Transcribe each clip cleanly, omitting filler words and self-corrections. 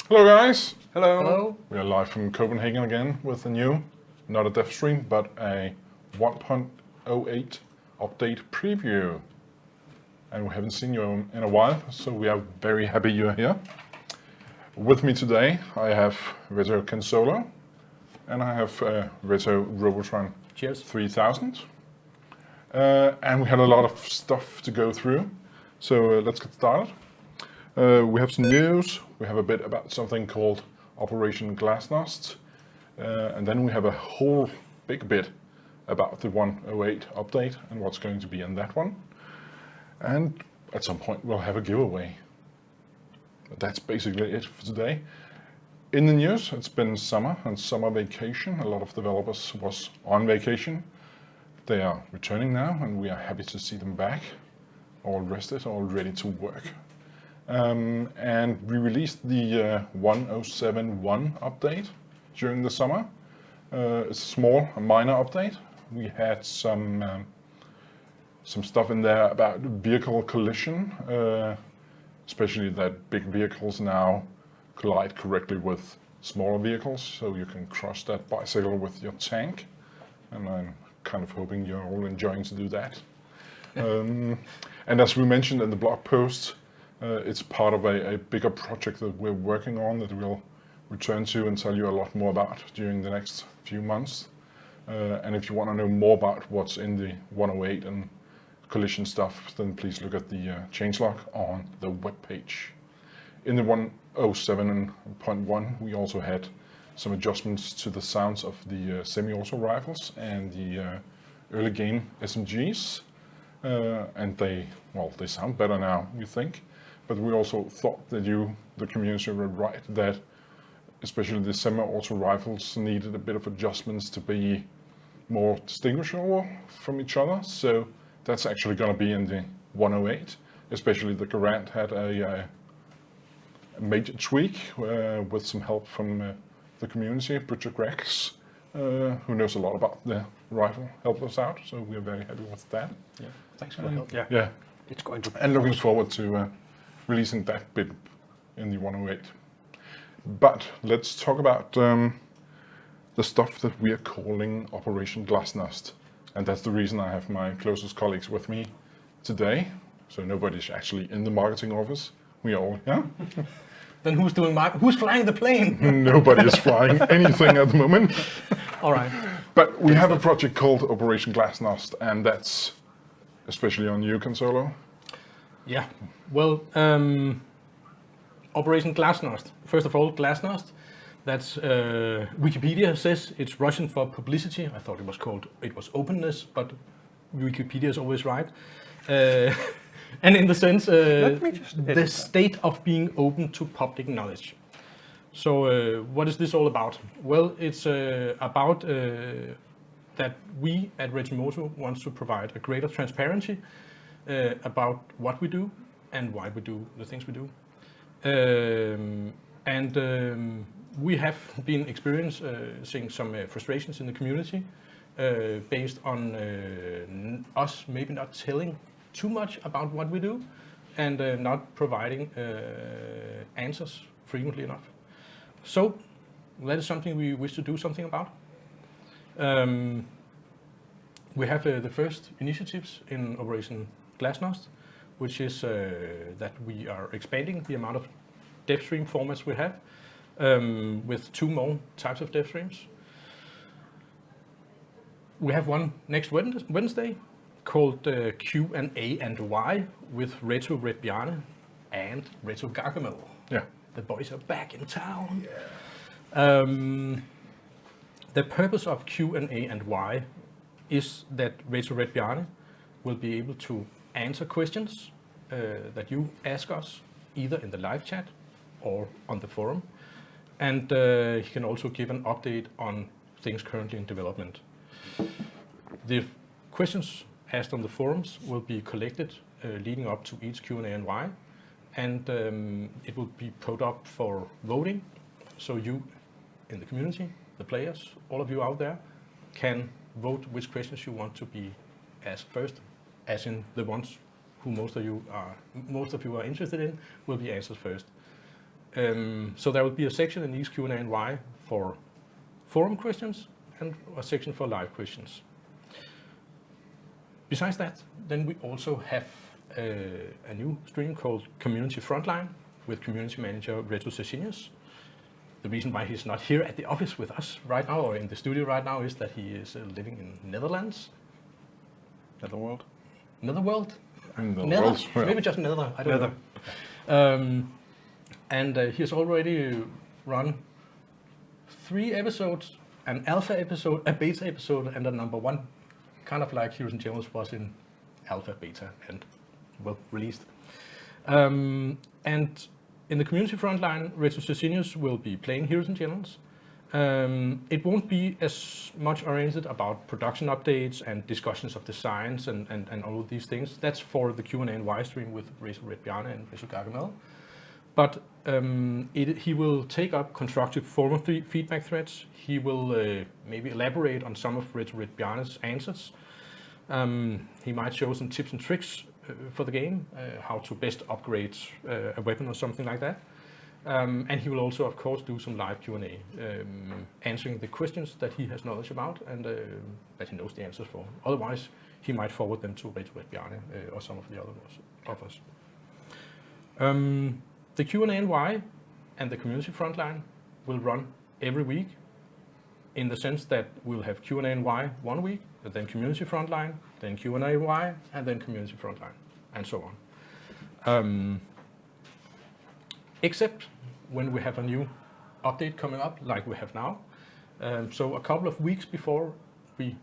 Hello guys! Hello. Hello. We are live from Copenhagen again with a new, not a dev stream, but a 1.08 update preview. And we haven't seen you in a while, so we are very happy you're here. With me today I have Reto Solo and I have Reto Robotron Cheers. 3000. And we had a lot of stuff to go through, so let's get started. We have some news, we have a bit about something called Operation Glasnost, and then we have a whole big bit about the 108 update and what's going to be in that one. And at some point we'll have a giveaway. But that's basically it for today. In the news, it's been summer and summer vacation. A lot of developers was on vacation. They are returning now and we are happy to see them back, all rested, all ready to work. And we released the 1071 update during the summer. It's a small, minor update. We had some stuff in there about vehicle collision, especially that big vehicles now collide correctly with smaller vehicles, so you can cross that bicycle with your tank. And I'm kind of hoping you're all enjoying to do that. And as we mentioned in the blog post, it's part of a bigger project that we're working on that we'll return to and tell you a lot more about during the next few months. And if you want to know more about what's in the 108 and collision stuff, then please look at the changelog on the webpage. In the 107.1 we also had some adjustments to the sounds of the semi-auto rifles and the early game SMGs. And they sound better now, we think. But we also thought that you, the community, were right that especially the semi-auto rifles needed a bit of adjustments to be more distinguishable from each other. So that's actually going to be in the 108. Especially the Garand had a major tweak with some help from the community. Bridget Rex, who knows a lot about the rifle, helped us out. So we're very happy with that. Yeah. Thanks for the help. Yeah. It's going to. And looking forward to releasing that bit in the 108. But let's talk about the stuff that we are calling Operation Glasnost. And that's the reason I have my closest colleagues with me today. So nobody's actually in the marketing office. We are all here. Then who's doing who's flying the plane? Nobody is flying anything at the moment. All right. But we have a project called Operation Glasnost, and that's especially on you, Solo. Yeah. Well, Operation Glasnost. First of all, Glasnost. That's Wikipedia says it's Russian for publicity. I thought it was openness, but Wikipedia is always right. And in the sense, the state of being open to public knowledge. So what is this all about? Well, it's about that we at Reto-moto want to provide a greater transparency about what we do and why we do the things we do. We have been experiencing some frustrations in the community based on us maybe not telling too much about what we do and not providing answers frequently enough. So that is something we wish to do something about. We have the first initiatives in Operation Glasnost, which is that we are expanding the amount of dev stream formats we have with 2 more types of dev streams. We have one next Wednesday called Q&A and Y with Reto Red Bjarne and Reto Gargamel. Yeah. The boys are back in town. Yeah. The purpose of Q&A and Y is that Reto Red Bjarne will be able to answer questions that you ask us either in the live chat or on the forum. And he can also give an update on things currently in development. The questions asked on the forums will be collected leading up to each Q&A and Y, and it will be put up for voting. So you in the community, the players, all of you out there, can vote which questions you want to be asked first, as in the ones who most of you are interested in will be answered first. So there will be a section in these Q&A and Y for forum questions and a section for live questions. Besides that, then we also have a new stream called Community Frontline with community manager Reto-moto. The reason why he's not here at the office with us right now or in the studio right now is that he is living in Netherlands. Netherworld? Netherworld? Nether. Maybe just Nether, I don't know. And he has already run 3 episodes, an alpha episode, a beta episode, and a number 1, kind of like Heroes and Generals was in alpha, beta, and well released. And in the community frontline, Reto-moto will be playing Heroes and Generals. It won't be as much oriented about production updates and discussions of designs and all of these things. That's for the Q&A and Y stream with Reto-Red-Bjarne and Reto-Gargamel. But he will take up constructive forum feedback threads. He will maybe elaborate on some of Reto-Red-Bjarne's answers. He might show some tips and tricks for the game, how to best upgrade a weapon or something like that. And he will also, of course, do some live Q&A, answering the questions that he has knowledge about and that he knows the answers for. Otherwise, he might forward them to Reto-Red-Bjarne or some of the other of us. The Q&A and Y and the community frontline will run every week in the sense that we'll have Q&A and Y one week, and then community frontline, then Q&A and Y, and then community frontline, and so on. Except when we have a new update coming up, like we have now. So a couple of weeks before we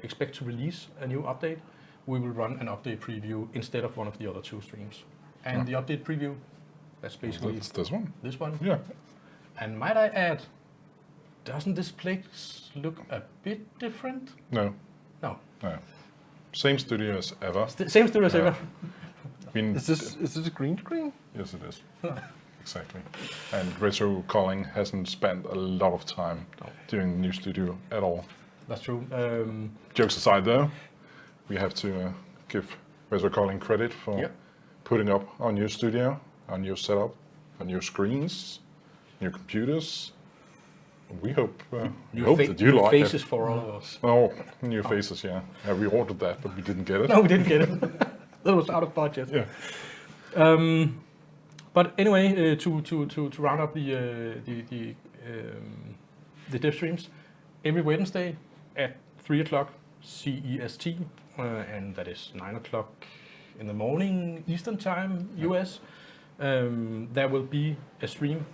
expect to release a new update, we will run an update preview instead of one of the other 2 streams. And the update preview, that's basically this one. This one. Yeah. And might I add, doesn't this place look a bit different? No. No. No. Same studio as ever. Same studio as ever. I mean, Is this a green screen? yes, it is. Exactly. And Retro Calling hasn't spent a lot of time doing the new studio at all. That's true. Jokes aside, though, we have to give Retro Calling credit for putting up our new studio, our new setup, our new screens, new computers. We hope, that you like faces it. for all of us. Oh, new faces, yeah. We ordered that, but we didn't get it. No, we didn't get it. That was out of budget. Yeah. But anyway, to round up the dev streams, every Wednesday at 3 o'clock CEST, and that is 9 o'clock in the morning Eastern Time, US, there will be a stream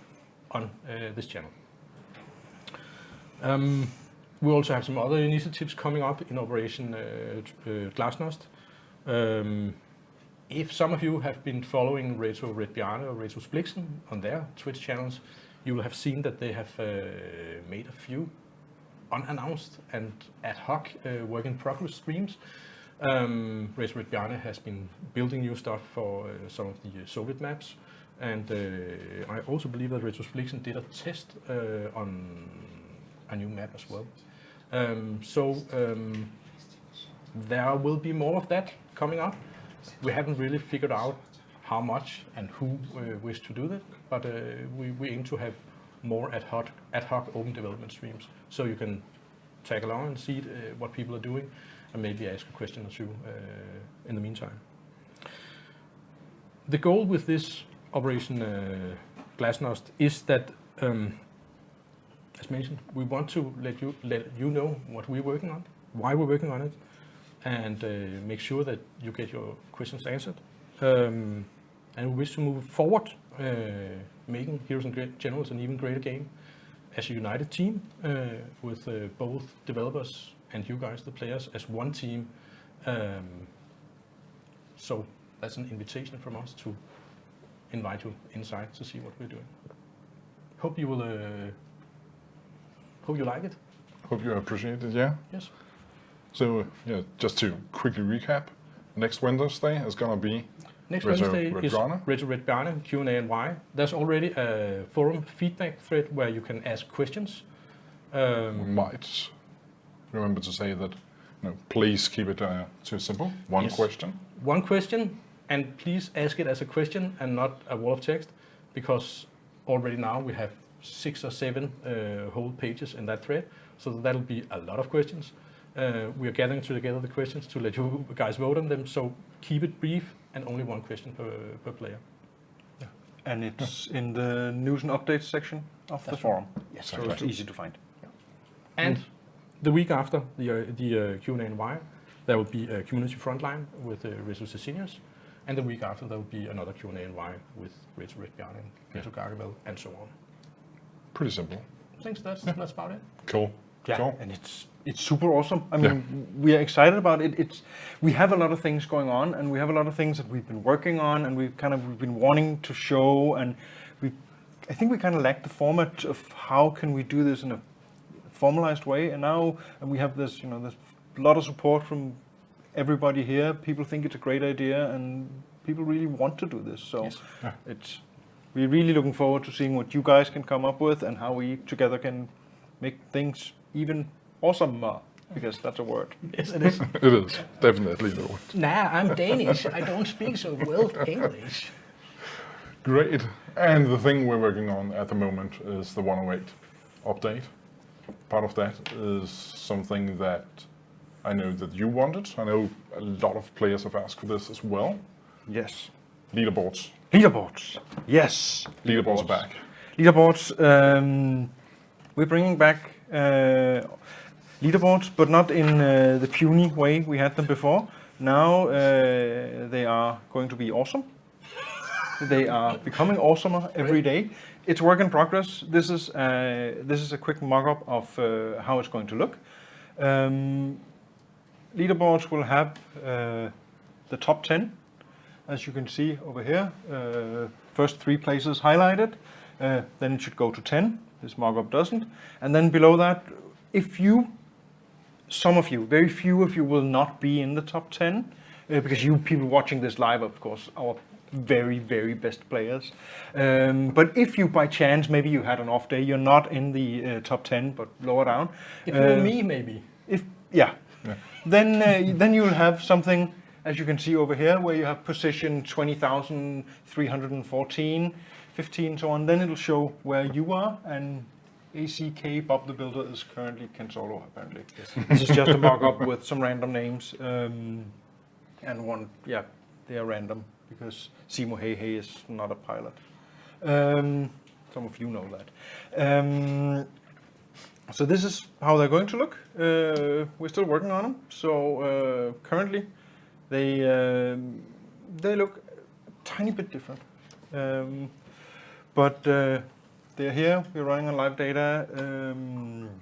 on this channel. We also have some other initiatives coming up in Operation Glasnost. If some of you have been following Reto-Red-Bjarne or Reto-Splixen on their Twitch channels, you will have seen that they have made a few unannounced and ad hoc work in progress streams. Reto-Red-Bjarne has been building new stuff for some of the Soviet maps, and I also believe that Reto-Splixen did a test on a new map as well. There will be more of that coming up. We haven't really figured out how much and who wish to do that, but we aim to have more ad hoc open development streams, so you can tag along and see what people are doing, and maybe ask a question or 2 in the meantime. The goal with this Operation Glasnost is that, as mentioned, we want to let you know what we're working on, why we're working on it, and make sure that you get your questions answered. And we wish to move forward, making Heroes and Generals an even greater game as a united team, with both developers and you guys, the players, as one team. So that's an invitation from us to invite you inside to see what we're doing. Hope you will. Hope you like it. Hope you appreciate it, yeah? Yes. So, yeah, just to quickly recap, next Wednesday is going to be Next Wednesday is Reto-Red-Bjarne. Reto-Red-Bjarne, Q&A and Y. There's already a forum feedback thread where you can ask questions. We might remember to say that, please keep it too simple. One question. One question, and please ask it as a question and not a wall of text, because already now we have 6 or 7 whole pages in that thread, so that'll be a lot of questions. We are gathering together the questions to let you guys vote on them, so keep it brief and only one question per player. And it's in the news and updates section of the forum. Yes, So it's easy to find. And the week after the Q&A and Wire, there will be a community frontline with Reto Seniors, and the week after there will be another Q&A and Wire with Reto Red Bjarne, Reto Gargamel, and so on. Pretty simple. I think that's about it. Cool. Yeah, Cool. and it's super awesome. I mean, we are excited about it. We have a lot of things going on, and we have a lot of things that we've been working on, and we've been wanting to show, and I think we kind of lack the format of how can we do this in a formalized way. And now, we have this, there's a lot of support from everybody here. People think it's a great idea, and people really want to do this. So we're really looking forward to seeing what you guys can come up with and how we together can make things even awesomer, because that's a word. Yes, it is. It is, definitely the word. Nah, I'm Danish. I don't speak so well English. Great. And the thing we're working on at the moment is the 108 update. Part of that is something that I know that you wanted. I know a lot of players have asked for this as well. Yes. Leaderboards. Leaderboards. Yes. Leaderboards are back. Leaderboards. We're bringing back leaderboards, but not in the puny way we had them before. Now they are going to be awesome. They are becoming awesomer every day. It's work in progress. This is a quick mock-up of how it's going to look. Leaderboards will have the top 10, as you can see over here. First 3 places highlighted. Then it should go to 10. This mock-up doesn't. And then below that, some of you, very few of you will not be in the top 10, because you people watching this live, of course, are very, very best players. But if you, by chance, maybe you had an off day, you're not in the top 10, but lower down. If you're me, maybe. Then you'll have something, as you can see over here, where you have position 20,314, 15, so on. Then it'll show where you are, and ACK Bob the Builder is currently Ken Solo, apparently. Yes. This is just a mock-up with some random names, and they are random, because Simo Hey Hey is not a pilot. Some of you know that. So this is how they're going to look. We're still working on them. So currently, they look a tiny bit different. But they're here. We're running on live data.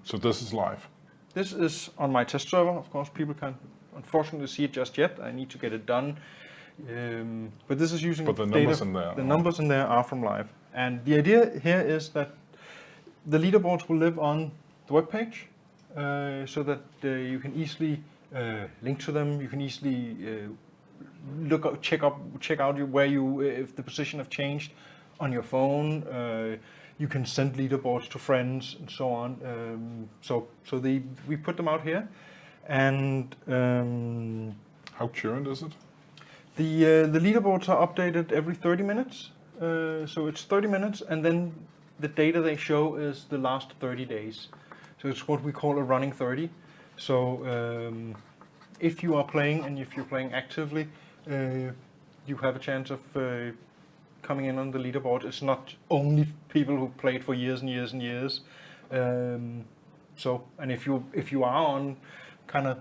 So this is live. This is on my test server. Of course, people can't unfortunately see it just yet. I need to get it done. But this is using but the data. Numbers in there. The numbers in there are from live. And the idea here is that the leaderboards will live on the web page, so that you can easily link to them. You can easily check out if the position have changed on your phone. You can send leaderboards to friends and so on. We put them out here, and how current is it? The leaderboards are updated every 30 minutes. So it's 30 minutes, and then the data they show is the last 30 days. So it's what we call a running 30. So if you are playing, and if you're playing actively, you have a chance of coming in on the leaderboard. It's not only people who played for years and years and years. And if you are on kind of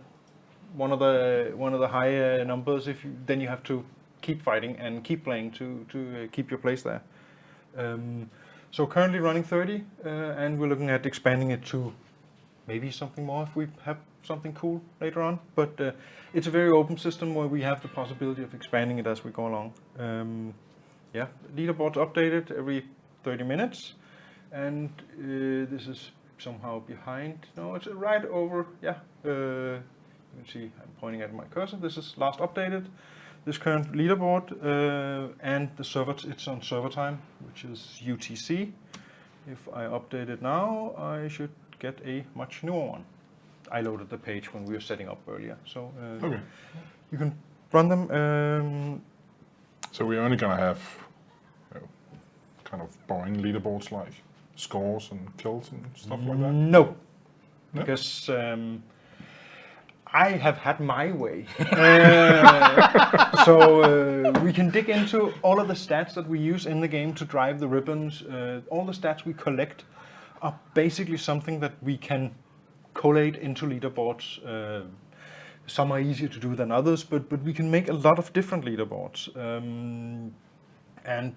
one of the higher numbers, then you have to keep fighting and keep playing to keep your place there. So currently running 30, and we're looking at expanding it to maybe something more if we have something cool later on. But it's a very open system where we have the possibility of expanding it as we go along. Leaderboards updated every 30 minutes, and this is somehow behind. No, it's right over. You can see I'm pointing at my cursor. This is last updated. This current leaderboard, and the server, it's on server time, which is UTC. If I update it now, I should get a much newer one. I loaded the page when we were setting up earlier, so Okay. You can run them. So we're only going to have kind of boring leaderboards like scores and kills and stuff like that? No, No? because I have had my way. We can dig into all of the stats that we use in the game to drive the ribbons. All the stats we collect are basically something that we can collate into leaderboards. Some are easier to do than others, but we can make a lot of different leaderboards. And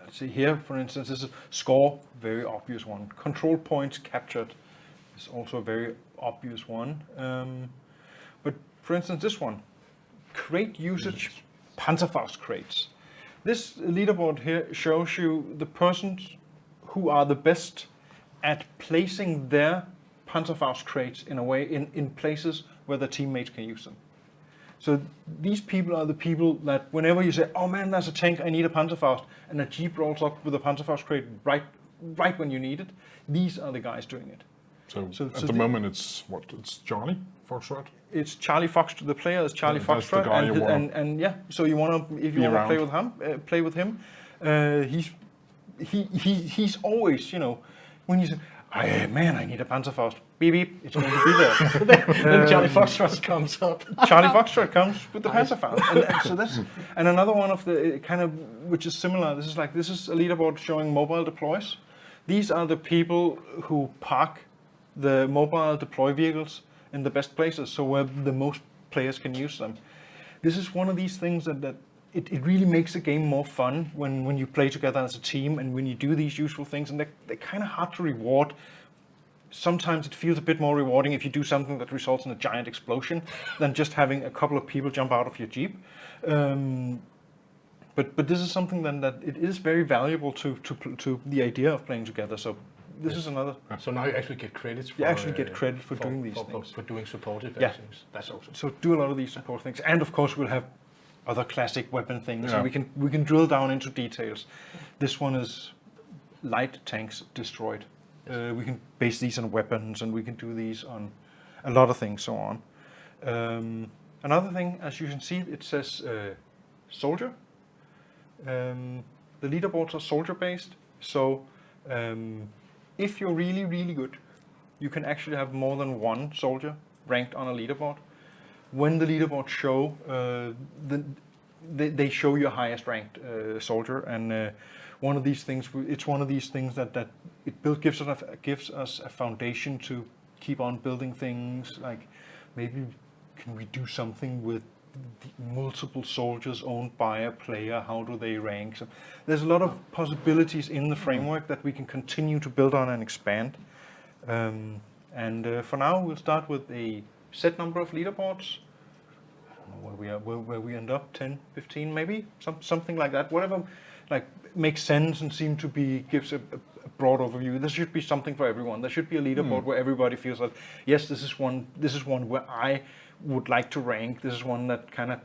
let's see here, for instance, this is score, very obvious one. Control points captured is also a very obvious one. But for instance, this one, crate usage, Panzerfaust crates. This leaderboard here shows you the persons who are the best at placing their Panzerfaust crates in a way in places where the teammates can use them. So these people are the people that whenever you say, oh man, there's a tank, I need a Panzerfaust, and a jeep rolls up with a Panzerfaust crate right when you need it, these are the guys doing it. So at the moment it's Charlie Foxtrot? It's Charlie Foxtrot. The player is Charlie That's the Foxtrot, guy you wanna and yeah. So you want to, if you be want to around. play with him, he's always, you know, when you say, man, I need a Panzerfaust. Beep beep, it's going to be there. Then Charlie Foxtrot comes up. Charlie Foxtrot comes with the Panzerfaust, and so that's and another one of the kind of which is similar. This is a leaderboard showing mobile deploys. These are the people who park the mobile deploy vehicles in the best places, so where the most players can use them. This is one of these things that it really makes the game more fun when you play together as a team and when you do these useful things, and they're kind of hard to reward. Sometimes it feels a bit more rewarding if you do something that results in a giant explosion than just having a couple of people jump out of your jeep. But this is something then that it is very valuable to the idea of playing together. So this is another. So now you actually get credits for... You actually get credit for doing these things. For doing supportive Yeah. actions. That's awesome. So do a lot of these support things, and of course we'll have other classic weapon things, Yeah. and we can drill down into details. This one is light tanks destroyed. We can base these on weapons, and we can do these on a lot of things, so on. Another thing, as you can see, it says soldier. The leaderboards are soldier based, so if you're really, really good, you can actually have more than one soldier ranked on a leaderboard. When the leaderboards show, they show your highest ranked soldier, and one of these things, it's one of these things that it gives us a foundation to keep on building things. Like maybe can we do something with multiple soldiers owned by a player? How do they rank? So there's a lot of possibilities in the framework that we can continue to build on and expand. For now, we'll start with a set number of leaderboards. I don't know where we are, where we end up, 10, 15 maybe, something like that. Whatever, like makes sense and seem to be gives a broad overview. There should be something for everyone. There should be a leaderboard where everybody feels like, yes, this is one where I would like to rank. This is one that kind of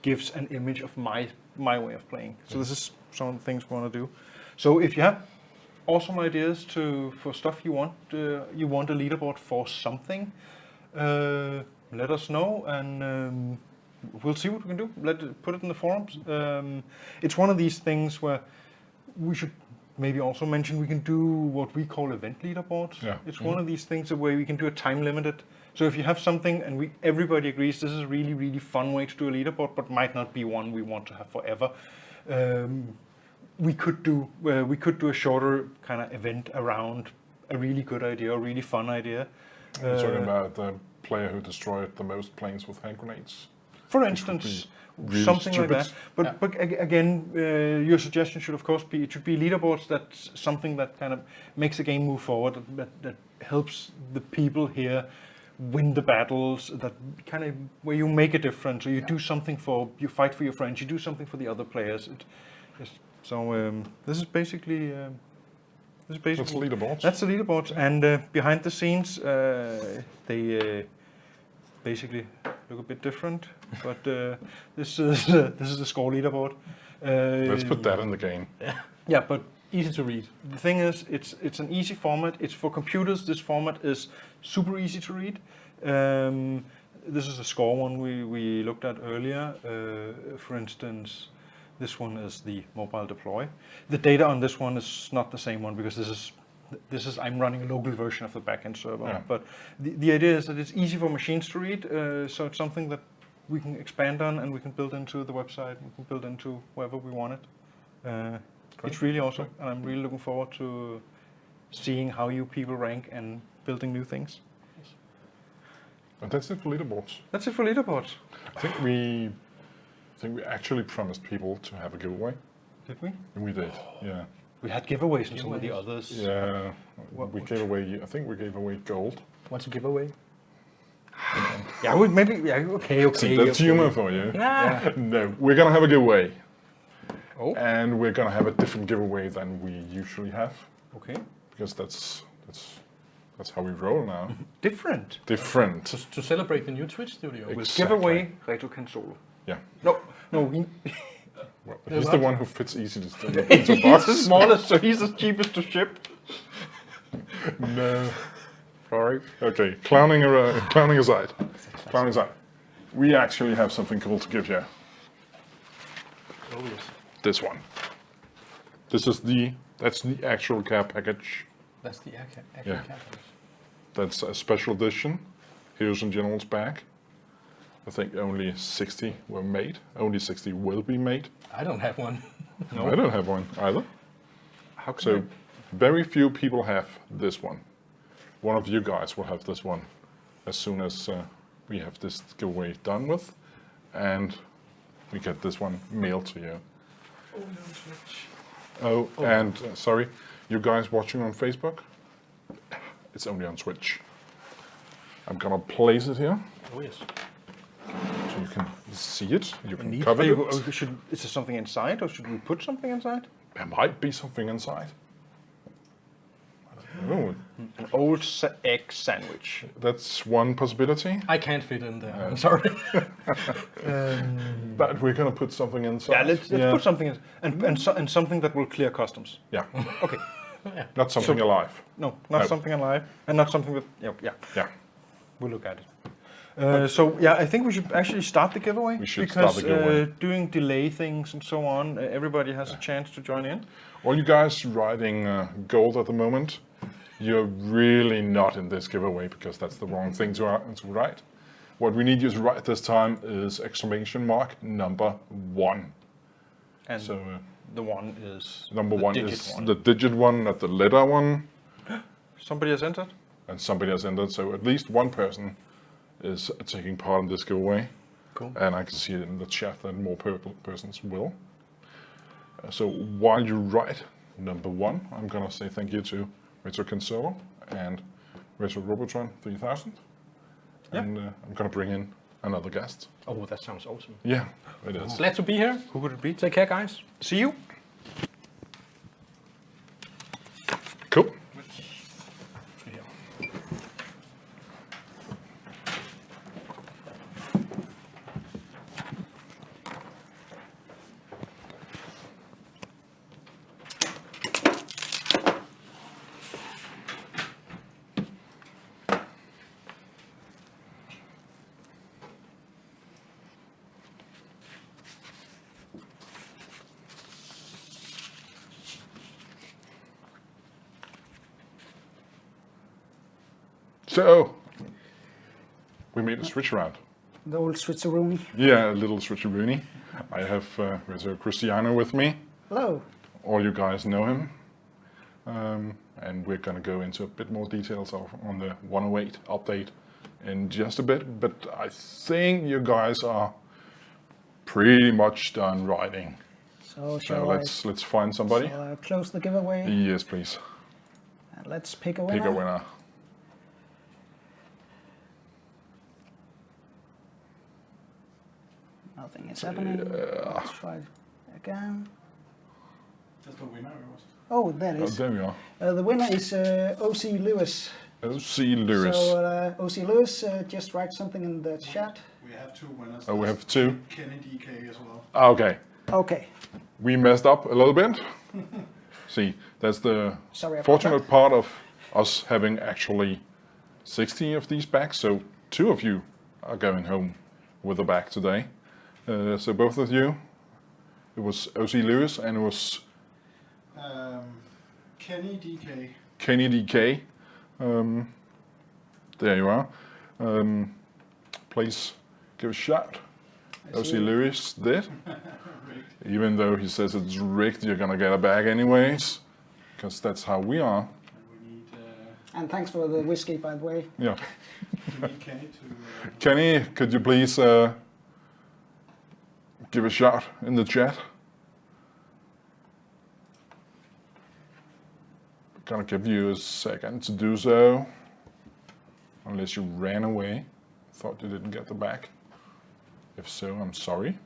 gives an image of my way of playing. So this is some of the things we want to do. So if you have awesome ideas for stuff you want a leaderboard for something, let us know, and we'll see what we can do. Put it in the forums. It's one of these things where we should maybe also mention we can do what we call event leaderboards. Yeah. It's one of these things where we can do a time limited. So if you have something and everybody agrees this is a really, really fun way to do a leaderboard, but might not be one we want to have forever, we could do a shorter kind of event around a really good idea, a really fun idea. You're talking about the player who destroyed the most planes with hand grenades. For instance, really something stupid. like that. But again, your suggestion should of course be it should be leaderboards. That's something that kind of makes the game move forward. That helps the people here win the battles. That kind of where you make a difference. Or you do something you fight for your friends. You do something for the other players. This is basically. That's leaderboards. That's the leaderboards, and behind the scenes, they basically look a bit different. But this is the score leaderboard. Let's put that in the game. Yeah, but Easy to read. the thing is, it's an easy format. It's for computers. This format is super easy to read. This is a score one we looked at earlier. For instance, This one is the mobile deploy. The data on this one is not the same one because this is I'm running a local version of the backend server. Yeah. But the idea is that it's easy for machines to read, so it's something that we can expand on and we can build into the website. We can build into wherever we want it. It's really awesome, and I'm really looking forward to seeing how you people rank and building new things. And that's it for leaderboards. That's it for leaderboards. I think we actually promised people to have a giveaway. Did we? And we did, yeah. We had giveaways in some of the others. Yeah, we gave away, I think we gave away gold. What's a giveaway? Yeah, maybe. Yeah, okay. See, that's okay. humor for you. Ah. No, we're gonna have a giveaway. Oh. And we're gonna have a different giveaway than we usually have. Okay. Because that's how we roll now. Different. Different. To celebrate the new Twitch studio. We'll Exactly. give away Reto Console. Yeah. No. Well, he's the one who fits easily into a box. He's the smallest, so he's the cheapest to ship. No. Sorry. Okay, clowning aside. Clowning aside. We actually have something cool to give you. Oh yes. This one. That's the actual care package. That's the actual Yeah. capital. That's a special edition. Here's in General's bag. I think only 60 were made. Only 60 will be made. I don't have one. I don't have one either. How can So very few people have this one. One of you guys will have this one as soon as we have this giveaway done with, and we get this one mailed to you. Oh, and sorry, you guys watching on Facebook, it's only on Switch. I'm gonna place it here Oh yes. so you can see it. You can neat. cover it. is there something inside, or should we put something inside? There might be something inside. Oh, An old egg sandwich. that's one possibility. I can't fit in there. I'm sorry. But we're gonna put something inside. Yeah, let's put something in, and something that will clear customs. Yeah, Okay. not something alive. No, not No. something alive, and not something that. Yeah. Yeah. We'll look at it. So yeah, I think we should actually start the giveaway. We should because start the giveaway. doing delay things and so on, everybody has a chance to join in. All you guys riding gold at the moment, you're really not in this giveaway because that's the wrong thing to write. What we need you to write this time is !1. And So the one is number the one digit is one. the digit one, not the letter one, Somebody has entered. and somebody has entered. So at least one person is taking part in this giveaway. Cool. And I can see it in the chat that more persons will. So while you write number 1, I'm gonna say thank you to Reto Console and Reto Robotron 3000. Yeah. And I'm gonna bring in another guest. Oh, that sounds awesome. Yeah, it is. Glad to be here. Who could it be? Take care, guys. See you. Cool. So, we made a switch around. The old Switzeroni. Yeah, a little switcheroonie. I have Reto Cristiano with me. Hello. All you guys know him. And we're going to go into a bit more details on the 108 update in just a bit. But I think you guys are pretty much done riding. So So let's find somebody. shall I close the giveaway? Yes, please. And let's pick a winner. Pick a winner. Nothing is happening. Let's try again. That's the winner. Oh, there it Oh, is. there we are. The winner is O.C. Lewis. O.C. Lewis. So O.C. Lewis, just write something in the chat. We have two winners. Oh, we have two. Kenny DK as well. Okay. Okay. We messed up a little bit. See, that's the Sorry about fortunate part of us having actually 60 of these bags. So 2 of you are going home with a bag today. So both of you, It was OC Lewis and it was Kenny DK. Kenny DK. There you are. Please give a shout. OC Lewis did. Even though he says it's rigged, you're gonna get a bag anyways, because that's how we are. And we need, And thanks for the whiskey, by the way. Yeah. we need Kenny to. Kenny, could you please give a shout in the chat? Gonna give you a second to do so. Unless you ran away. Thought you didn't get the bag. If so, I'm sorry.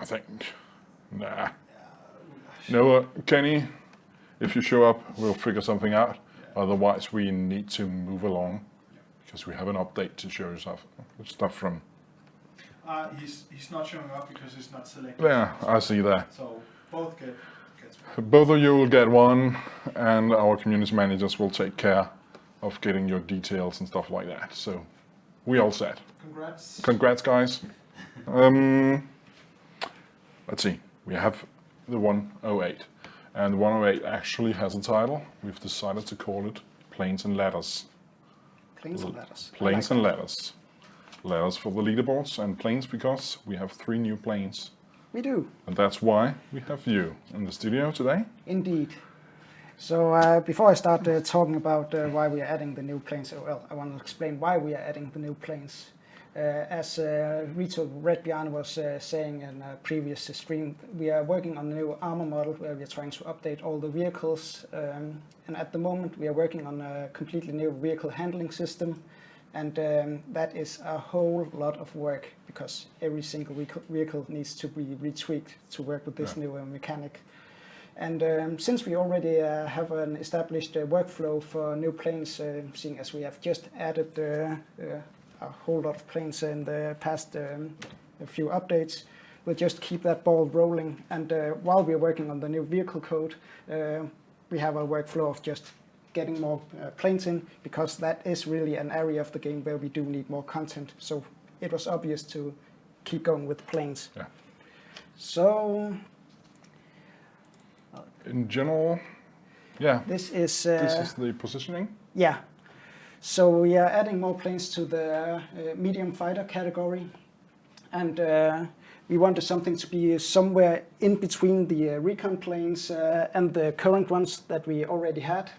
I think, nah. No, Kenny, if you show up, we'll figure something out. Otherwise, we need to move along because we have an update to show you stuff from. He's not showing up because he's not selected. Yeah, I see that. So both get. Both of you will get one, and our community managers will take care of getting your details and stuff like that. So we all set. Congrats. Congrats, guys. Let's see. We have the 108, and the 108 actually has a title. We've decided to call it Planes and Ladders. Planes and ladders. Planes and ladders. Ladders for the leaderboards, and planes because we have 3 new planes. We do. And that's why we have you in the studio today. Indeed. So before I start talking about why we are adding the new planes, well, I want to explain why we are adding the new planes. As Reto-moto was saying in a previous stream, we are working on a new armor model where we are trying to update all the vehicles. And at the moment we are working on a completely new vehicle handling system. And that is a whole lot of work because every single vehicle needs to be retweaked to work with this new mechanic. And since we already have an established workflow for new planes, seeing as we have just added a whole lot of planes in the past few updates, we'll just keep that ball rolling. And while we're working on the new vehicle code, we have a workflow of just getting more planes in, because that is really an area of the game where we do need more content. So it was obvious to keep going with planes. Yeah. So In general, yeah. this is The positioning. yeah. So we are adding more planes to the medium fighter category, and we wanted something to be somewhere in between the Recon planes and the current ones that we already had.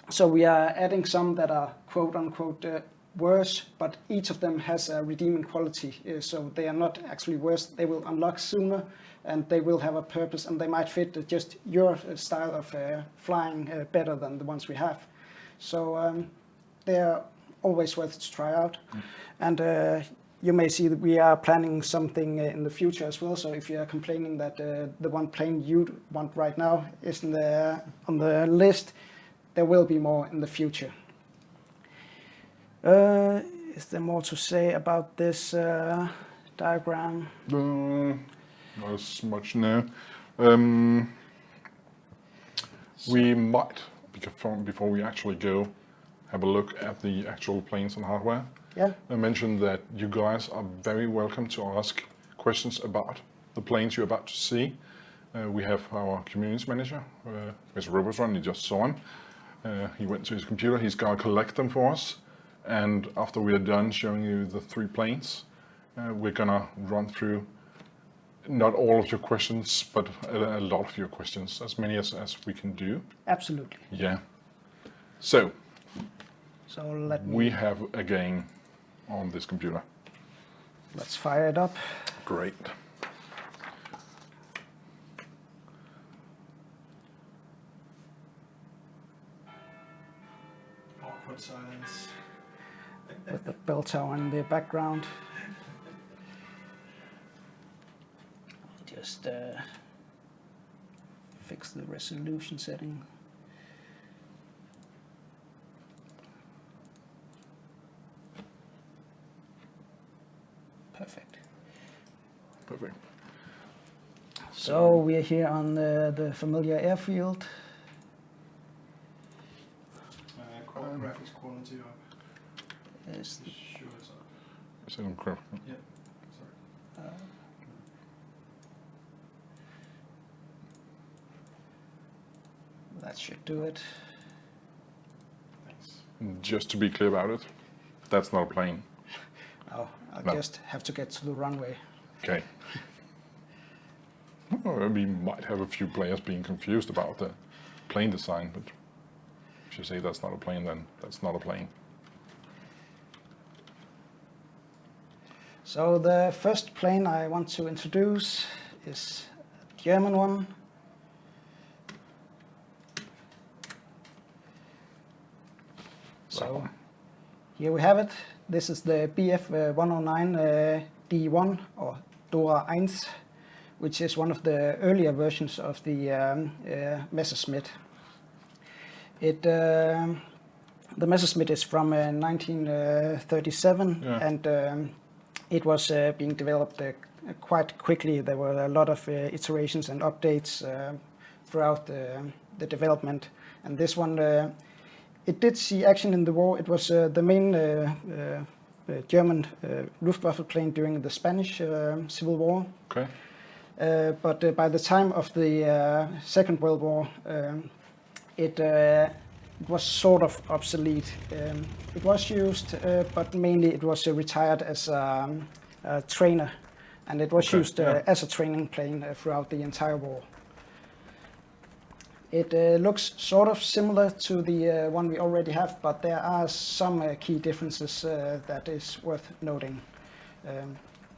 So we are adding some that are quote-unquote worse, but each of them has a redeeming quality. So they are not actually worse. They will unlock sooner, and they will have a purpose, and they might fit just your style of flying better than the ones we have. So they are always worth to try out. And you may see that we are planning something in the future as well. So if you are complaining that the one plane you want right now isn't on the list, there will be more in the future. Is there more to say about this diagram? Not as much now. We might, before we actually go, have a look at the actual planes and hardware. Yeah. I mentioned that you guys are very welcome to ask questions about the planes you're about to see. We have our community manager, Mr. Robotron, you just saw him. He went to his computer, he's gonna collect them for us. And after we are done showing you the 3 planes, we're gonna run through not all of your questions, but a lot of your questions, as many as we can do. Absolutely. Yeah. So let me, we have a game on this computer. let's fire it up. Great. Awkward silence. With the bell tower in the background. Just fix the resolution setting. Perfect. Perfect. So we are here on the familiar airfield. Graphics quality up. Is Sure, it's not. Is it on crap? Yeah. Sorry. that should do it. Thanks. Just to be clear about it, that's not a plane. Oh, I'll No. just have to get to the runway. Okay. Well, we might have a few players being confused about the plane design, but if you say that's not a plane, then that's not a plane. So the first plane I want to introduce is a German one. So here we have it. This is the Bf 109 D1 or Dora 1, which is one of the earlier versions of the Messerschmitt. The Messerschmitt is from 1937, Yeah. and it was being developed quite quickly. There were a lot of iterations and updates throughout the development. And this one, it did see action in the war. It was the main German Luftwaffe plane during the Spanish Civil War. Okay. But by the time of the Second World War, it was sort of obsolete. It was used, but mainly it was retired as a trainer, and it was Okay, used yeah. as a training plane throughout the entire war. It looks sort of similar to the one we already have, but there are some key differences that is worth noting.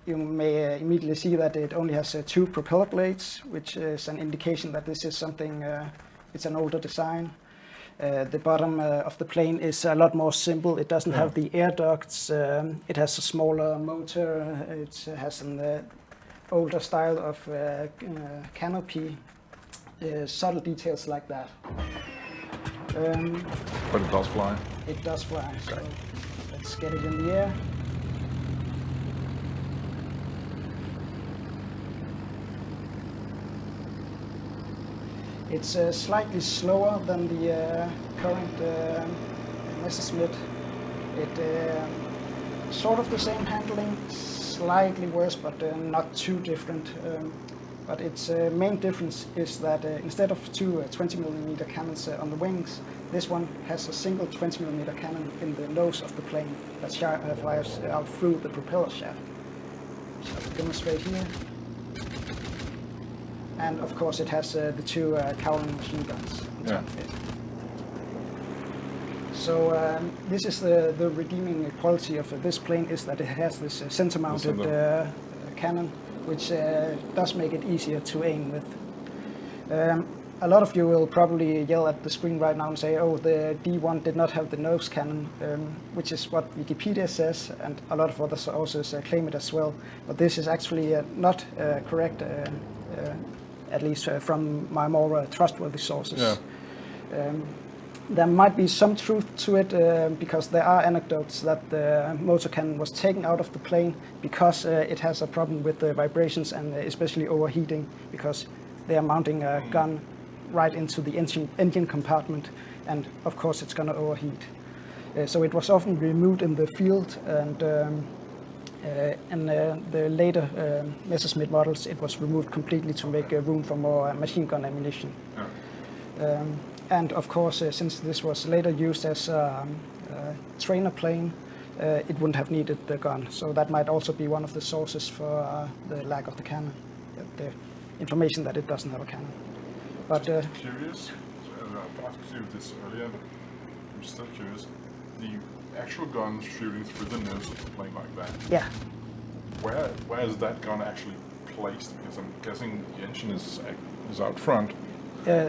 You may immediately see that it only has 2 propeller blades, which is an indication that this is something, it's an older design. The bottom of the plane is a lot more simple. It doesn't have the air ducts. It has a smaller motor. It has an older style of canopy. Subtle details like that. But it does fly. It does fly, so let's get it in the air. It's slightly slower than the current Messerschmitt. It sort of the same handling, slightly worse, but not too different. But its main difference is that instead of 2 20mm cannons on the wings, this one has a single 20mm cannon in the nose of the plane that fires out through the propeller shaft. So I'll demonstrate here. And of course it has the 2 cowling machine guns on top of it. So this is the redeeming quality of this plane, is that it has this center-mounted cannon, which does make it easier to aim with. A lot of you will probably yell at the screen right now and say, oh, the D1 did not have the nose cannon, which is what Wikipedia says, and a lot of other sources claim it as well. But this is actually not correct, at least from my more trustworthy sources. Yeah. There might be some truth to it, because there are anecdotes that the motor cannon was taken out of the plane because it has a problem with the vibrations and especially overheating, because they are mounting a gun right into the engine compartment, and of course it's going to overheat. So it was often removed in the field, and the later Messerschmitt models, it was removed completely to make room for more machine gun ammunition. Yeah. And of course, since this was later used as a trainer plane, it wouldn't have needed the gun. So that might also be one of the sources for the lack of the cannon, the information that it doesn't have a cannon. But Curious, I've asked you this earlier, but I'm still curious. The actual gun shooting through the nose of the plane like that, yeah, where is that gun actually placed? Because I'm guessing the engine is out front.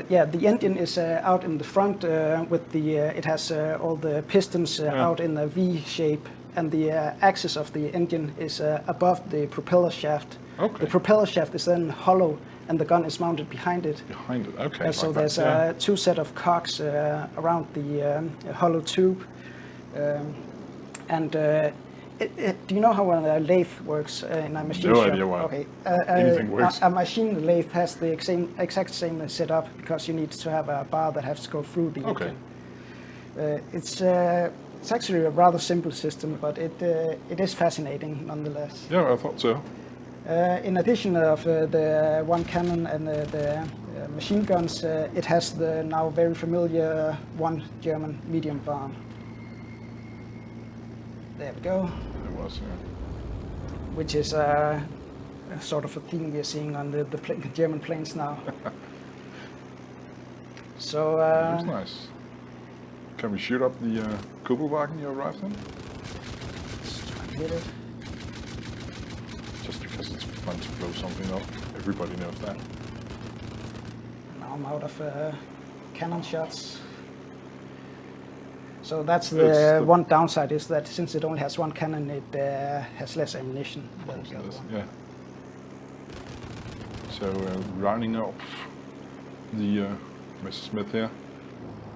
yeah, the engine is out in the front with the. It has all the pistons out in a V shape, and the axis of the engine is above the propeller shaft. Okay. The propeller shaft is then hollow, and the gun is mounted behind it. Behind it, okay. So like there's that, 2 set of cogs around the hollow tube, and do you know how a lathe works in a machine No shop? idea why Okay. anything works. A machine lathe has the exact same setup, because you need to have a bar that has to go through the Okay. engine. It's It's actually a rather simple system, but it is fascinating nonetheless. Yeah, I thought so. In addition of the one cannon and the machine guns, it has the now very familiar one German medium bomb. There we go. It was, yeah. Which is sort of a theme we're seeing on the German planes now. So That's nice. Can we shoot up the Kugelwagen you arrived in? let's try and hit it. Just because it's fun to blow something up. Everybody knows that. Now I'm out of cannon shots. So that's It's the the- one downside, is that since it only has one cannon, it has less ammunition than the other one. Yeah. So rounding up the Messerschmitt here,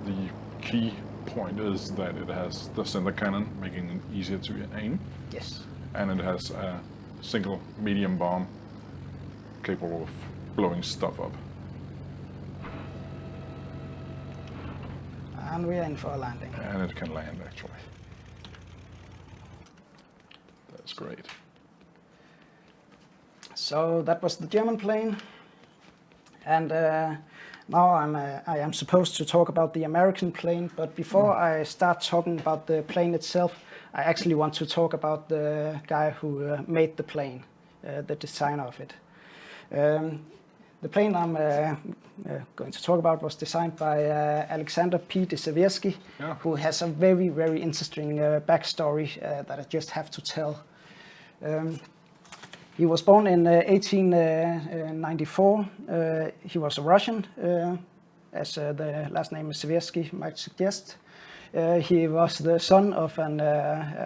the key point is that it has the center cannon, making it easier to aim, Yes. and it has a single medium bomb capable of blowing stuff up. And we're in for a landing. And it can land, actually. That's great. So that was the German plane. And now I am supposed to talk about the American plane. But before I start talking about the plane itself, I actually want to talk about the guy who made the plane, the designer of it. The plane I'm going to talk about was designed by Alexander P. de Seversky, Yeah. who has a very, very interesting backstory that I just have to tell. He was born in 1894. He was a Russian, as the last name is Seversky might suggest. He was the son of an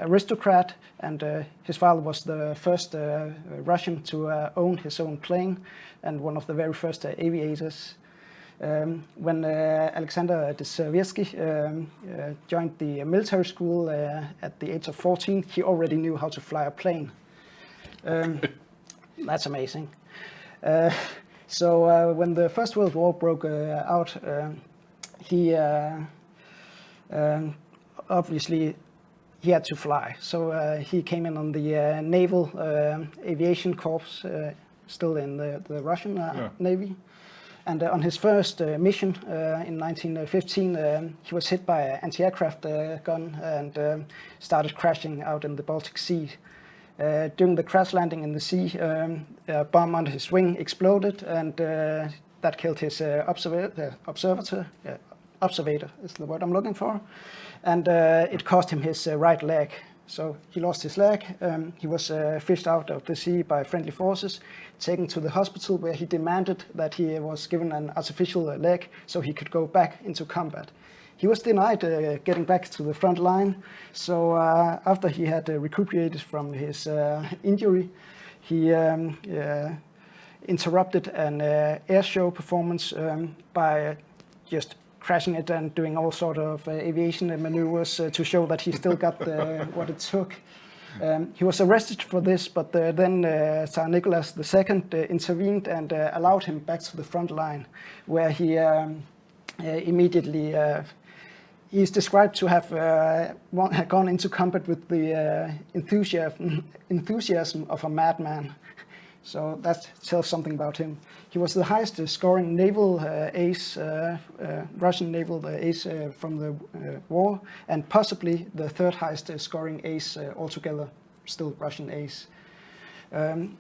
aristocrat, and his father was the first Russian to own his own plane and one of the very first aviators. When Alexander de Seversky joined the military school at the age of 14, he already knew how to fly a plane. That's amazing. So when the First World War broke out, he obviously he had to fly. So he came in on the Naval Aviation Corps, still in the Russian Navy. And on his first mission in 1915, he was hit by an anti-aircraft gun and started crashing out in the Baltic Sea. During the crash landing in the sea, a bomb under his wing exploded, and that killed his observator is the word I'm looking for, and it cost him his right leg. So he lost his leg. He was fished out of the sea by friendly forces, taken to the hospital, where he demanded that he was given an artificial leg so he could go back into combat. He was denied getting back to the front line, so after he had recuperated from his injury, he interrupted an air show performance by just crashing it and doing all sort of aviation maneuvers to show that he still got what it took. He was arrested for this, but then Tsar Nicholas II intervened and allowed him back to the front line, where he immediately he's described to have gone into combat with the enthusiasm of a madman. So that tells something about him. He was the highest scoring naval ace, Russian naval ace from the war, and possibly the third highest scoring ace altogether, still Russian ace.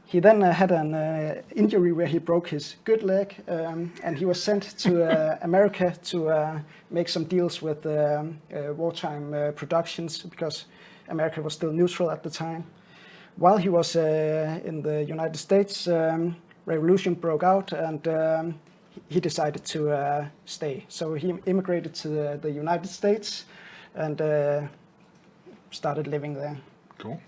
He then had an injury where he broke his good leg, and he was sent to America to make some deals with wartime productions, because America was still neutral at the time. While he was in the United States, revolution broke out, and he decided to stay. So he immigrated to the United States and started living there. Cool.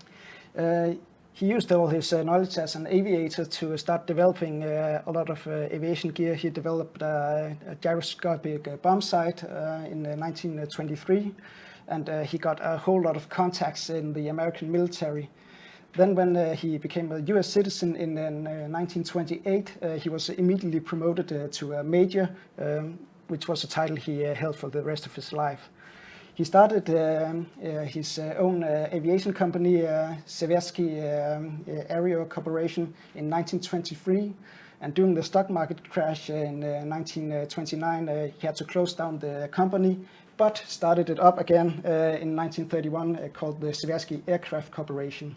He used all his knowledge as an aviator to start developing a lot of aviation gear. He developed a gyroscopic bomb sight in 1923, and he got a whole lot of contacts in the American military. Then when he became a US citizen in 1928, he was immediately promoted to a major, which was a title he held for the rest of his life. He started his own aviation company, Seversky Aero Corporation, in 1923. And during the stock market crash in 1929, he had to close down the company, but started it up again in 1931, called the Seversky Aircraft Corporation.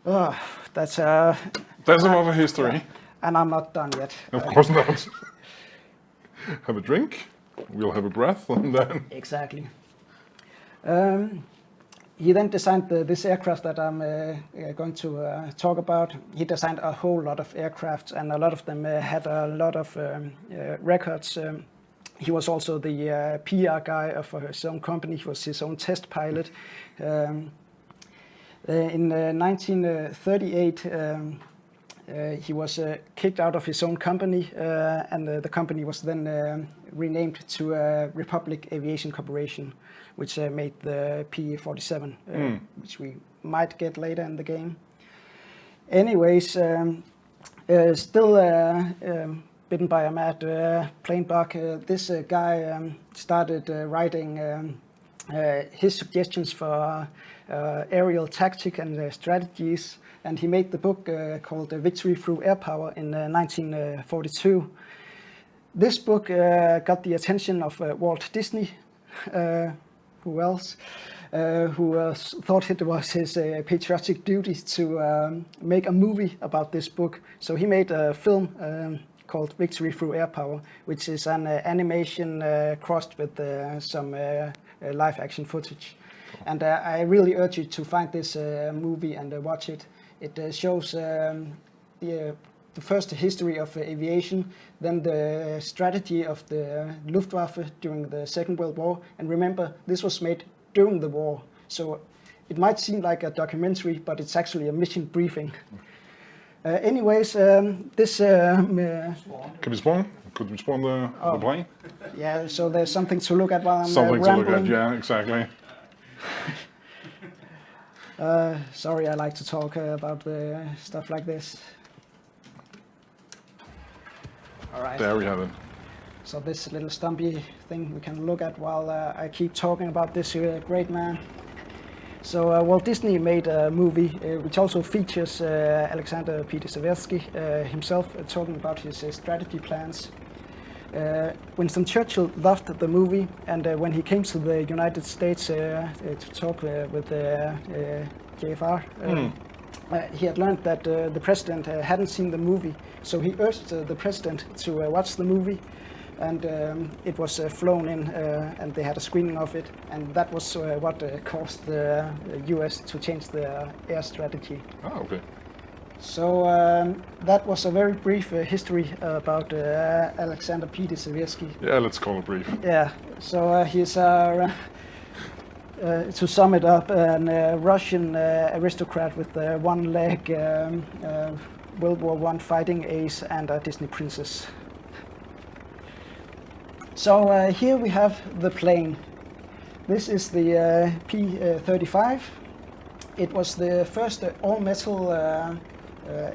That's a lot of history. and I'm not done yet. Of course not. Have a drink. We'll have a breath, and then. Exactly. He then designed this aircraft that I'm going to talk about. He designed a whole lot of aircrafts, and a lot of them had a lot of records. He was also the PR guy of his own company. He was his own test pilot. In 1938, he was kicked out of his own company, and the company was then renamed to Republic Aviation Corporation, which made the P-47, which we might get later in the game. Anyways, still bitten by a mad plane bug, this guy started writing his suggestions for aerial tactic and strategies, and he made the book called Victory Through Air Power in 1942. This book got the attention of Walt Disney, who else, who thought it was his patriotic duty to make a movie about this book. So he made a film called Victory Through Air Power, which is an animation crossed with some live action footage. And I really urge you to find this movie and watch it. It shows the first history of aviation, then the strategy of the Luftwaffe during the Second World War. And remember, this was made during the war, so it might seem like a documentary, but it's actually a mission briefing. Anyways, this... Can we spawn? Could we spawn the plane? Yeah, so there's something to look at while I'm Something rambling. to look at, yeah, exactly. Sorry, I like to talk about stuff like this. All right. There we have it. So this little stumpy thing we can look at while I keep talking about this great man. So Walt Disney made a movie which also features Alexander Peter Seversky himself talking about his strategy plans. Winston Churchill loved the movie, and when he came to the United States to talk with JFR, he had learned that the president hadn't seen the movie, so he urged the president to watch the movie, and it was flown in, and they had a screening of it, and that was what caused the US to change their air strategy. Oh, okay. So that was a very brief history about Alexander Peter Seversky. Yeah, let's call it brief. Yeah, so he's to sum it up, a Russian aristocrat with one leg, World War I fighting ace, and a Disney princess. So here we have the plane. This is the P-35. It was the first all-metal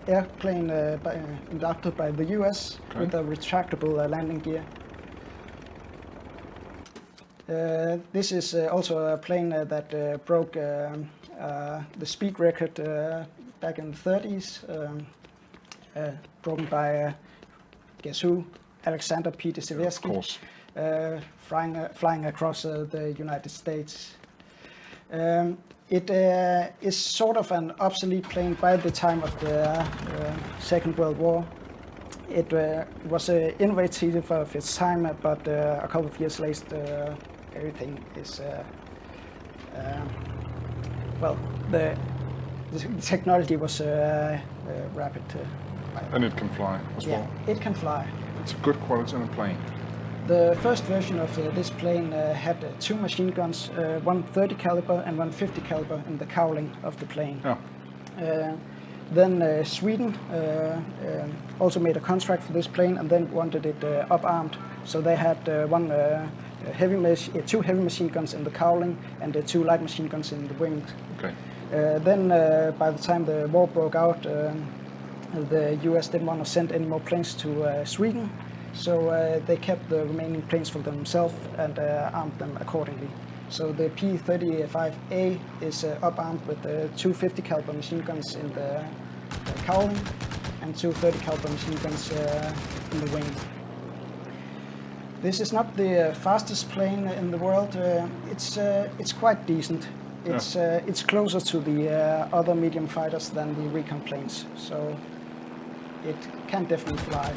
airplane adopted by the US with a retractable landing gear. This is also a plane that broke the speed record back in the 30s, broken by, guess who? Alexander Peter Seversky, of course. flying across the United States. It is sort of an obsolete plane by the time of the Second World War. It was innovative of its time, but a couple of years later, everything is well. The technology was rapid. And it can fly as well. It can fly. It's a good quality in a plane. The first version of this plane had two machine guns, one 30 caliber and one 50 caliber in the cowling of the plane. Yeah. Then Sweden also made a contract for this plane and then wanted it up-armed. So they had two heavy machine guns in the cowling and two light machine guns in the wings. Okay. Then by the time the war broke out, the US didn't want to send any more planes to Sweden. So they kept the remaining planes for themselves and armed them accordingly. So the P-35A is up-armed with 250 caliber machine guns in the cowling and 230 caliber machine guns in the wing. This is not the fastest plane in the world. It's quite decent. It's closer to the other medium fighters than the Recon planes, so it can definitely fly.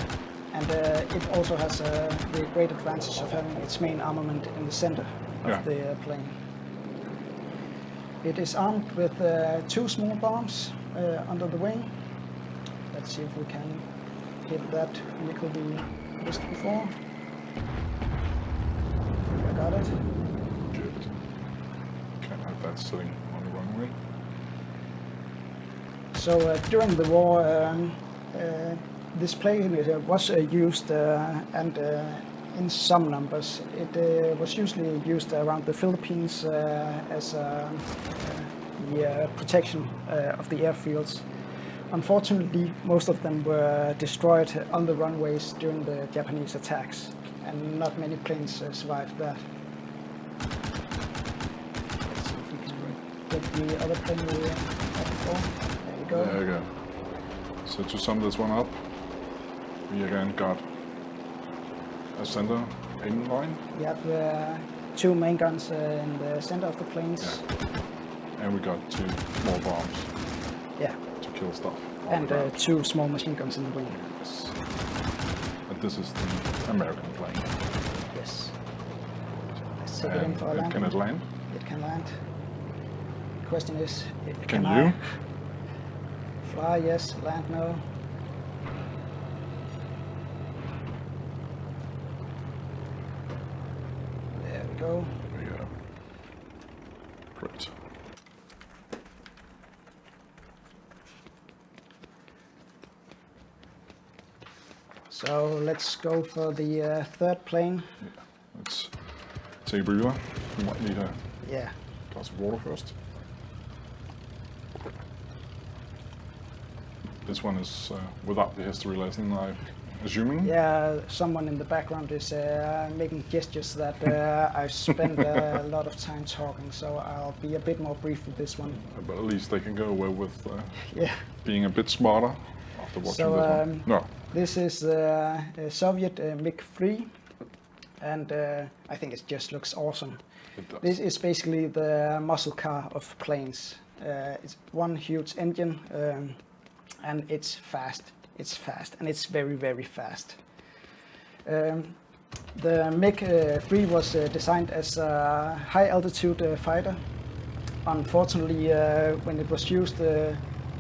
And it also has the great advantage of having its main armament in the center of the plane. It is armed with 2 small bombs under the wing. Let's see if we can hit that vehicle we missed before. I got it. Good. Can't have that sitting on the runway. So during the war, this plane was used and in some numbers. It was usually used around the Philippines as the protection of the airfields. Unfortunately, most of them were destroyed on the runways during the Japanese attacks, and not many planes survived that. Let's see if we can get the other plane we had before. There you go. There you go. So to sum this one up, we again got a center aim line. We have 2 main guns in the center of the planes. Yeah. And we got 2 small bombs Yeah. to kill stuff. And 2 small machine guns in the wing. Yes. And this is the American plane. Yes. Let's take it in for a landing. Can it land? It can land. The question is, Can I you? fly? Yes. Land? No. There we go. There you go. Great. So let's go for the 3rd plane. Let's take a breather. We might need a Yeah. glass of water first. This one is without the history lesson, I'm assuming. Yeah, someone in the background is making gestures that I've spent a lot of time talking, so I'll be a bit more brief with this one. But at least they can go away with Yeah. being a bit smarter after watching So, this one. No. This is the Soviet MiG-3, and I think it just looks awesome. It does. This is basically the muscle car of planes. It's one huge engine, and it's fast. It's fast, and it's very, very fast. The MiG-3 was designed as a high-altitude fighter. Unfortunately, when it was used,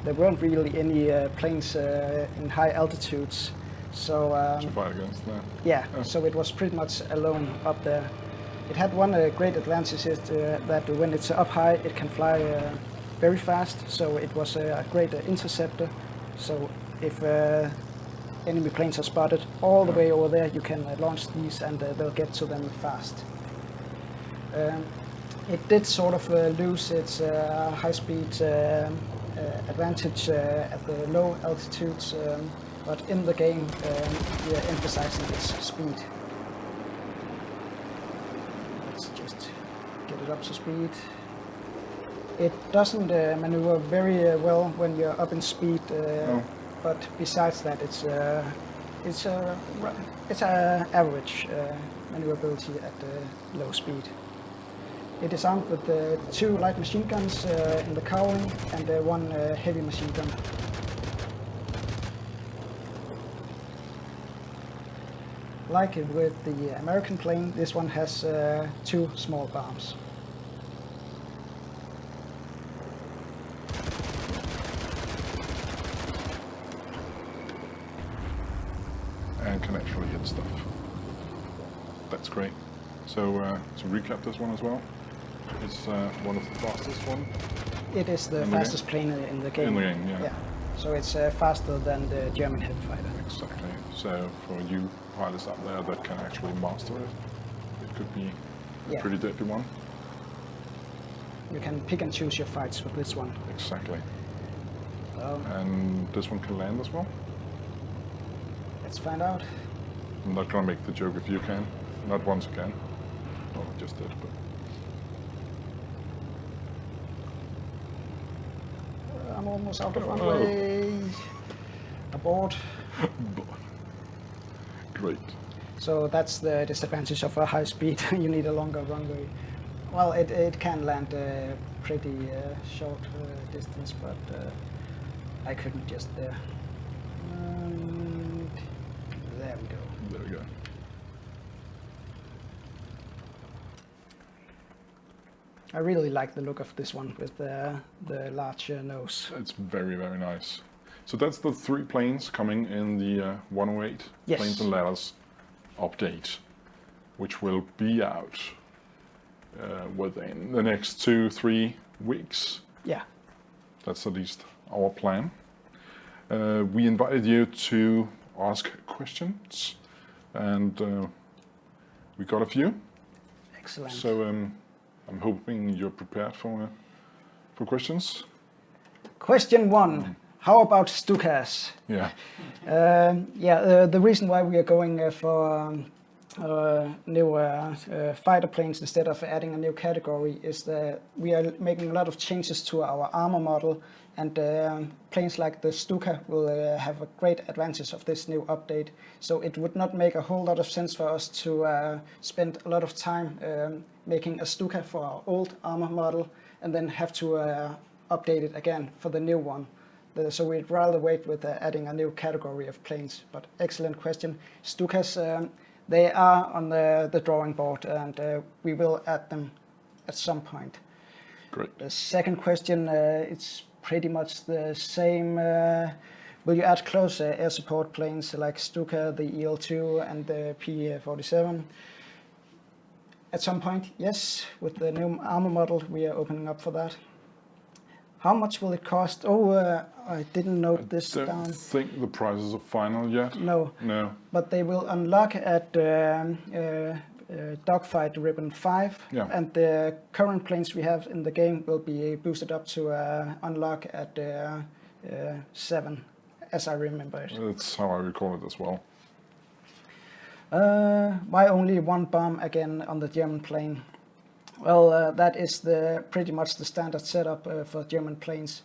there weren't really any planes in high altitudes. So To fight against that. yeah, so it was pretty much alone up there. It had one great advantage is that when it's up high, it can fly very fast. So it was a great interceptor. So if enemy planes are spotted all the way over there, you can launch these and they'll get to them fast. It did sort of lose its high-speed advantage at the low altitudes, but in the game we are emphasizing its speed. Let's just get it up to speed. It doesn't maneuver very well when you're up in speed, No. but besides that, it's average maneuverability at low speed. It is armed with 2 light machine guns in the cowling and 1 heavy machine gun. Like with the American plane, this one has 2 small bombs. And can actually hit stuff. That's great. So to recap this one as well, it's one of the fastest one. It is the In the fastest plane in the game. In the game, yeah. So it's faster than the German heavy fighter. Exactly. So for you pilots out there that can actually master it, it could be a pretty deadly one. You can pick and choose your fights with this one. Exactly. So And this one can land as well. let's find out. I'm not gonna make the joke if you can. Not once again. Well, I just did, but... I'm almost out of runway. Abort. Great. So that's the disadvantage of a high speed. You need a longer runway. Well, it can land a pretty short distance, but I couldn't just there. There we go. There we go. I really like the look of this one with the large nose. It's very, very nice. So that's the 3 planes coming in the 108 Yes. Planes and Ladders update, which will be out within the next 2-3 weeks. Yeah. That's at least our plan. We invited you to ask questions, and we got a few. Excellent. So I'm hoping you're prepared for questions. Question 1. How about Stukas? Yeah. The reason why we are going for new fighter planes instead of adding a new category is that we are making a lot of changes to our armor model, and planes like the Stuka will have a great advantage of this new update. So it would not make a whole lot of sense for us to spend a lot of time making a Stuka for our old armor model and then have to update it again for the new one. So we'd rather wait with adding a new category of planes. But excellent question. Stukas, they are on the drawing board, and we will add them at some point. Great. The second question, it's pretty much the same. Will you add close air support planes like Stuka, the EL2 and the P-47? At some point, yes. With the new armor model, we are opening up for that. How much will it cost? I didn't note this I down. don't think the prices are final yet. No, No. but they will unlock at Dogfight Ribbon 5, Yeah. and the current planes we have in the game will be boosted up to unlock at 7, as I remember it. That's how I recall it as well. Why only 1 bomb again on the German plane? Well, that is pretty much the standard setup for German planes.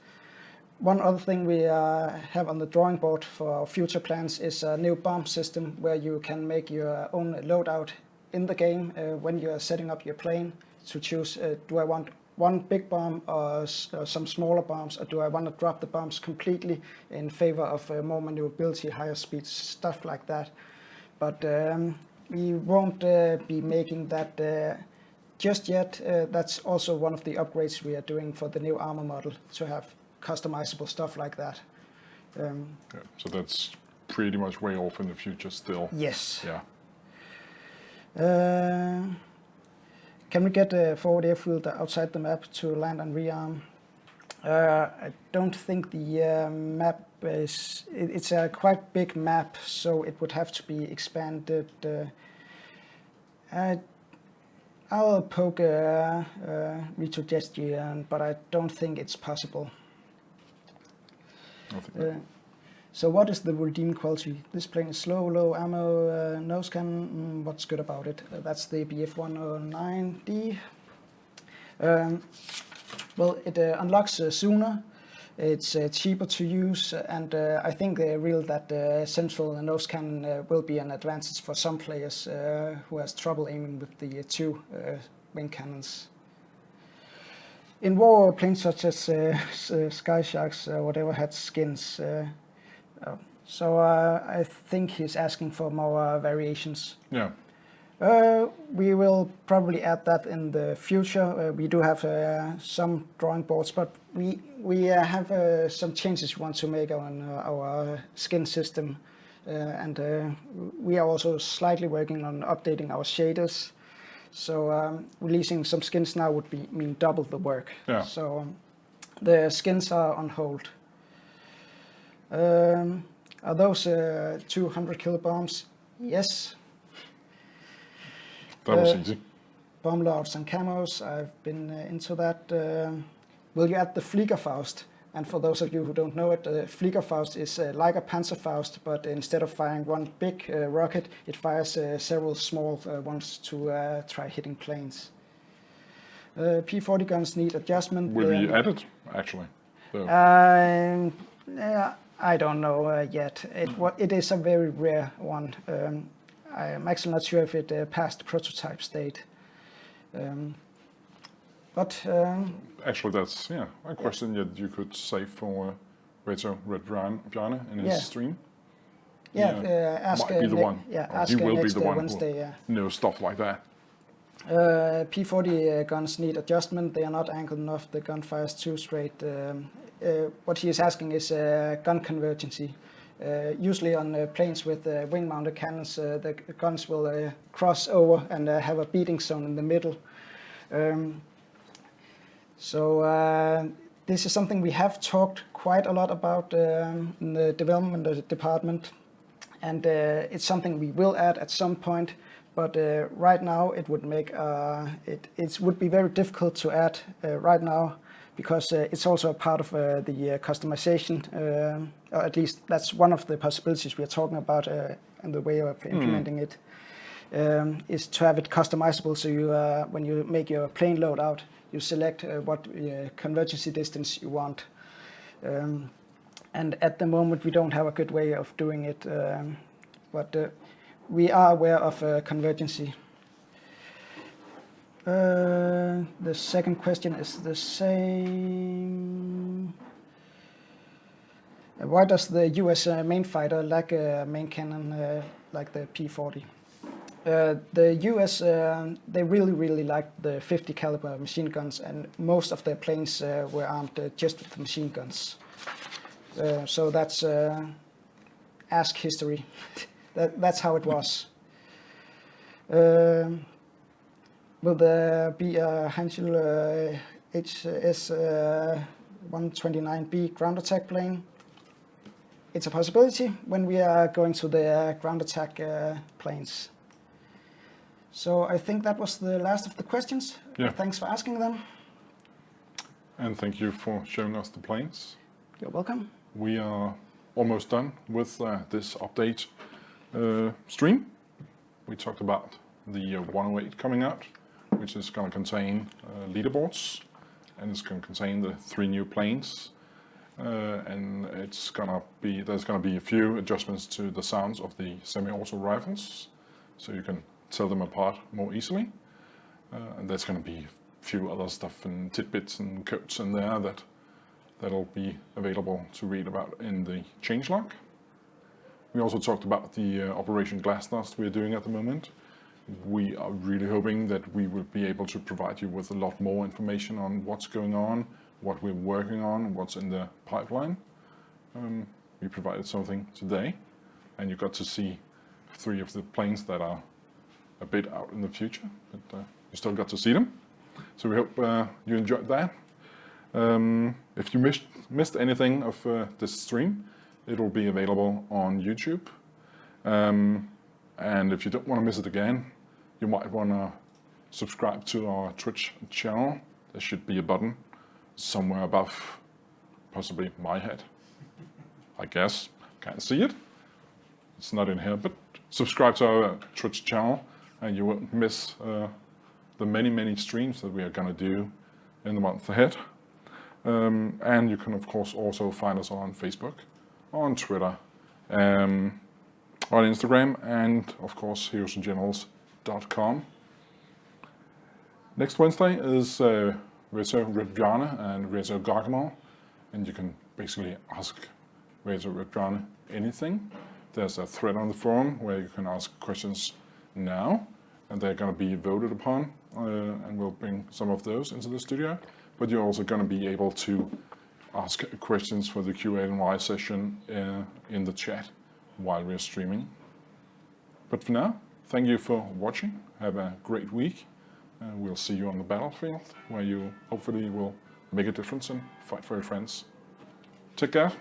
One other thing we have on the drawing board for our future plans is a new bomb system where you can make your own loadout in the game when you are setting up your plane to choose, do I want 1 big bomb or some smaller bombs, or do I want to drop the bombs completely in favor of more maneuverability, higher speeds, stuff like that. But we won't be making that just yet. That's also one of the upgrades we are doing for the new armor model, to have customizable stuff like that. Yeah. So that's pretty much way off in the future still. Yes. Yeah. Can we get a forward airfield outside the map to land and rearm? I don't think the map is... It's a quite big map, so it would have to be expanded. I'll poke Reto-moto, but I don't think it's possible. I think So what is the redeem quality? This plane is slow, low ammo, nose cannon. What's good about it? That's the BF-109D. Well, it unlocks sooner. It's cheaper to use, and I think that central nose cannon will be an advantage for some players who has trouble aiming with the 2 wing cannons. In war, planes such as Sky Sharks or whatever had skins. So I think he's asking for more variations. Yeah. We will probably add that in the future. We do have some drawing boards, but we have some changes we want to make on our skin system. And we are also slightly working on updating our shaders. So releasing some skins now would mean double the work. Yeah. So the skins are on hold. Are those 200 kilobombs? Yes. That was easy. Bomb loads and camos, I've been into that. Will you add the Fliegerfaust? And for those of you who don't know it, the Fliegerfaust is like a Panzerfaust, but instead of firing one big rocket, it fires several small ones to try hitting planes. P-40 guns need adjustment. Will be added, actually. So, Yeah, I don't know yet. It is a very rare one. I'm actually not sure if it passed the prototype state. actually, that's a question that you could save for Reto Bjarne in his Yeah. stream. Ask might be the one. Yeah, Or ask he will be next the one Wednesday. who knows stuff like that. P-40 guns need adjustment. They are not angled enough. The gun fires too straight. What he is asking is gun convergency. Usually on planes with wing-mounted cannons, the guns will cross over and have a beating zone in the middle. This is something we have talked quite a lot about in the development department, and it's something we will add at some point. But right now, it would make it would be very difficult to add right now, because it's also a part of the customization, or at least that's one of the possibilities we are talking about, and the way of implementing it is to have it customizable. So you, when you make your plane loadout, you select what convergency distance you want. And at the moment, we don't have a good way of doing it, but we are aware of convergency. The second question is the same. Why does the US main fighter lack a main cannon like the P-40? The US, they really liked the 50 caliber machine guns, and most of their planes were armed just with machine guns. So that's ask history. That's how it was. Will there be a Hanschel HS 129B ground attack plane? It's a possibility when we are going to the ground attack planes. So I think that was the last of the questions. Yeah. Thanks for asking them. And thank you for showing us the planes. You're welcome. We are almost done with this update stream. We talked about the 108 coming out, which is going to contain leaderboards, and it's going to contain the 3 new planes. And there's going to be a few adjustments to the sounds of the semi-auto rifles, so you can tell them apart more easily. And there's going to be a few other stuff and tidbits and codes in there that'll be available to read about in the changelog. We also talked about the Operation Glasnost we're doing at the moment. We are really hoping that we will be able to provide you with a lot more information on what's going on, what we're working on, what's in the pipeline. We provided something today, and you got to see 3 of the planes that are a bit out in the future, but you still got to see them. So we hope you enjoyed that. If you missed anything of this stream, it will be available on YouTube. And if you don't want to miss it again, you might want to subscribe to our Twitch channel. There should be a button somewhere above, possibly my head, I guess. Can't see it. It's not in here, but subscribe to our Twitch channel and you won't miss the many streams that we are going to do in the month ahead. And you can of course also find us on Facebook, on Twitter, on Instagram, and of course heroesandgenerals.com. Next Wednesday is Reto Bjarne and Reto Gargamel, and you can basically ask Reto Bjarne anything. There's a thread on the forum where you can ask questions now, and they're going to be voted upon, and we'll bring some of those into the studio. But you're also going to be able to ask questions for the Q&A session in the chat while we're streaming. But for now, thank you for watching. Have a great week. We'll see you on the battlefield, where you hopefully will make a difference and fight for your friends. Take care.